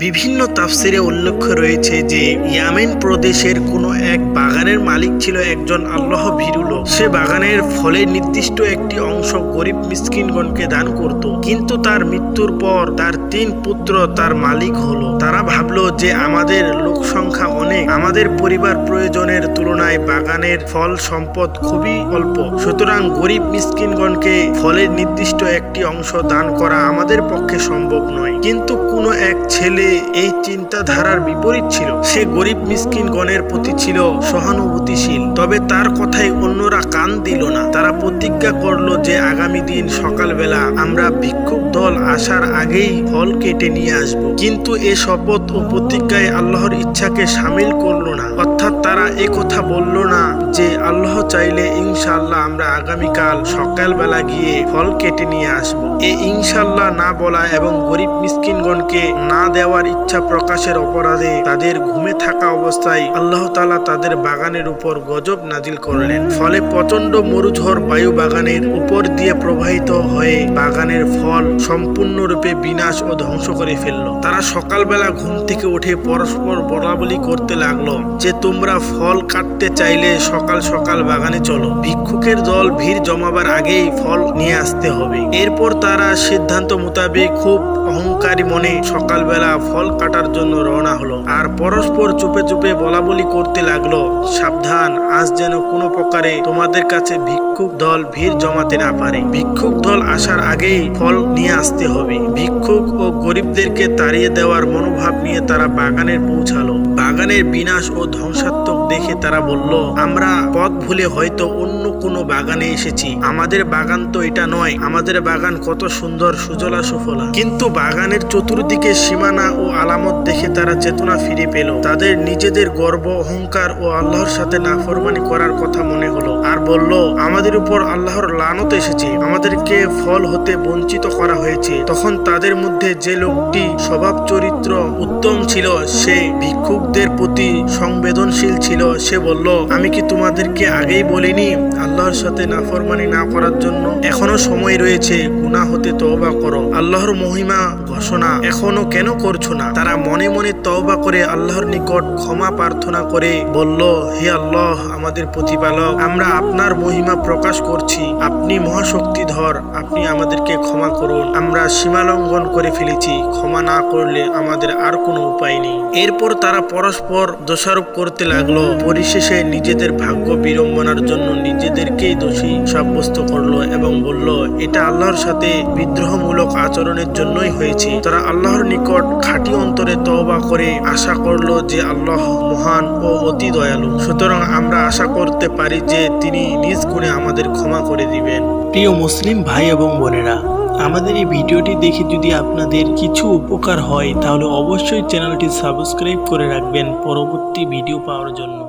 বিভিন্ন তাফসিরে উল্লেখ রয়েছে যে ইয়ামেন প্রদেশের কোনো এক বাগানের মালিক ছিল একজন আল্লাহ ভীরু লোক। সে বাগানের ফলের নির্দিষ্ট একটি অংশ গরিব মিসকিনগণকে দান করত, কিন্তু তার মৃত্যুর পর তার 3 পুত্র তার মালিক হলো। তারা ভাবলো যে আমাদের লোক সংখ্যা অনেক, আমাদের পরিবার প্রয়োজনের তুলনায় বাগানের ফল সম্পদ খুবই অল্প, সুতরাং গরিব মিসকিনগণকে ফলের নির্দিষ্ট একটি অংশ দান করা আমাদের পক্ষে সম্ভব নয়। কিন্তু কোনো এক ছেলে এই চিন্তাধারার বিপরীত ছিল। সে গরিব মিসকিনগণের প্রতি ছিল সহানুভূতিশীল, তবে তার কথায় অন্যরা কান দিল না। তারা প্রতিজ্ঞা করলো যে আগামী দিন সকালবেলা আমরা ভিক্ষুক দল আসার আগেই ফল কেটে নিয়ে আসব। কিন্তু এ শপথ ও প্রতিজ্ঞায় আল্লাহর ইচ্ছাকে সামিল করলো না, অর্থাৎ তারা এ কথা বলল না যে আল্লাহ চাইলে ইনশাআল্লাহ আমরা আগামীকাল সকালবেলা গিয়ে ফল কেটে নিয়ে আসব। এই ইনশাআল্লাহ না বলা এবং গরিব মিসকিনগণকে না দেওয়ার ইচ্ছা প্রকাশের অপরাধে তাদের ঘুমে থাকা অবস্থায় আল্লাহ তাআলা তাদের বাগানের উপর গজব নাজিল করলেন। ফলে প্রচন্ড মরুঝড় বায়ু বাগানের উপর দিয়ে প্রবাহিত হয়ে বাগানের ফল সম্পূর্ণরূপে বিনাশ ও ধ্বংস করে ফেলল। তারা সকালবেলা ঘুম থেকে উঠে পরস্পর বলাবলি করতে লাগলো যে তোমরা ফল কাটতে চাইলে সকাল সকাল বাগানে চলো, ভিক্ষুকের দল ভিড় জমাবার আগেই ফল নিয়ে আসতে হবে। এরপর তারা সিদ্ধান্ত মোতাবেক খুব অহংকারী মনে সকালবেলা ফল কাটার জন্য রওনা হলো, আর পরস্পর চুপে চুপে বলাবলি করতে লাগলো, সাবধান, আজ যেন কোনো প্রকারে তোমাদের কাছে ভিক্ষুক দল ভিড় জমাতে না পারে। ভিক্ষুক দল আসার আগেই ফল নিয়ে আসতে হবে। ভিক্ষুক ও গরিবদেরকে তাড়িয়ে দেওয়ার মনোভাব নিয়ে তারা বাগানে পৌঁছালো। বাগানের বিনাশ ও ধ্বংসাত্মক দেখে তারা বলল, আমরা পথ ভুলে হয়তো অন্য কোনো বাগানে এসেছি, আমাদের বাগান তো এটা নয়, আমাদের বাগান কত সুন্দর সুজলা সুফলা। কিন্তু বাগানের চতুর্দিকে সীমানা ও আলামত দেখে তারা চেতনা ফিরে পেল। তাদের নিজেদের গর্ব, অহংকার ও আল্লাহর সাথে নাফরমানি করার কথা মনে হলো, আর বলল, আমাদের উপর আল্লাহর লানত এসেছে, আমাদেরকে ফল হতে বঞ্চিত করা হয়েছে। তখন তাদের মধ্যে যে লোকটি স্বভাব চরিত্র উত্তম ছিল, সে ভিক্ষুকদের প্রতি সংবেদনশীল ছিল, সে বলল, আমি কি তোমাদেরকে আগেই বলিনি আল্লাহর সাথে নাফরমানি না করার জন্য? এখনো সময় রয়েছে, গুনাহ হতে তওবা করো, আল্লাহর মহিমা ঘোষণা এখনো কেন করছো না? তারা মনে মনে তওবা করে আল্লাহর নিকট ক্ষমা প্রার্থনা করে বলল, হে আল্লাহ আমাদের প্রতিপালক, আমরা আপনার মহিমা প্রকাশ করছি, আপনি মহাশক্তিধর, আপনি আমাদেরকে ক্ষমা করুন, আমরা সীমালঙ্ঘন করে ফেলেছি, ক্ষমা না করলে আমাদের আর কোনো উপায় নেই। এরপর তারা পরস্পর দোষারোপ করতে লাগলো। পরিশেষে নিজেদের ভাগ্য বিড়ম্বনার জন্য নিজেদেরকেই দোষী সাব্যস্ত করলো এবং বলল, এটা আল্লাহর সাথে বিদ্রোহমূলক আচরণের জন্যই হয়েছে। তারা আল্লাহর নিকট খাঁটি অন্তরে তওবা করে আশা করলো যে আল্লাহ মহান ও অতি দয়ালু, সুতরাং আমরা আশা করতে পারি যে তিনি নিজ গুণে আমাদের ক্ষমা করে দিবেন। প্রিয় মুসলিম ভাই এবং বোনেরা, আমাদের এই ভিডিওটি দেখে যদি আপনাদের কিছু উপকার হয় তাহলে অবশ্যই চ্যানেলটি সাবস্ক্রাইব করে রাখবেন পরবর্তী ভিডিও পাওয়ার জন্য।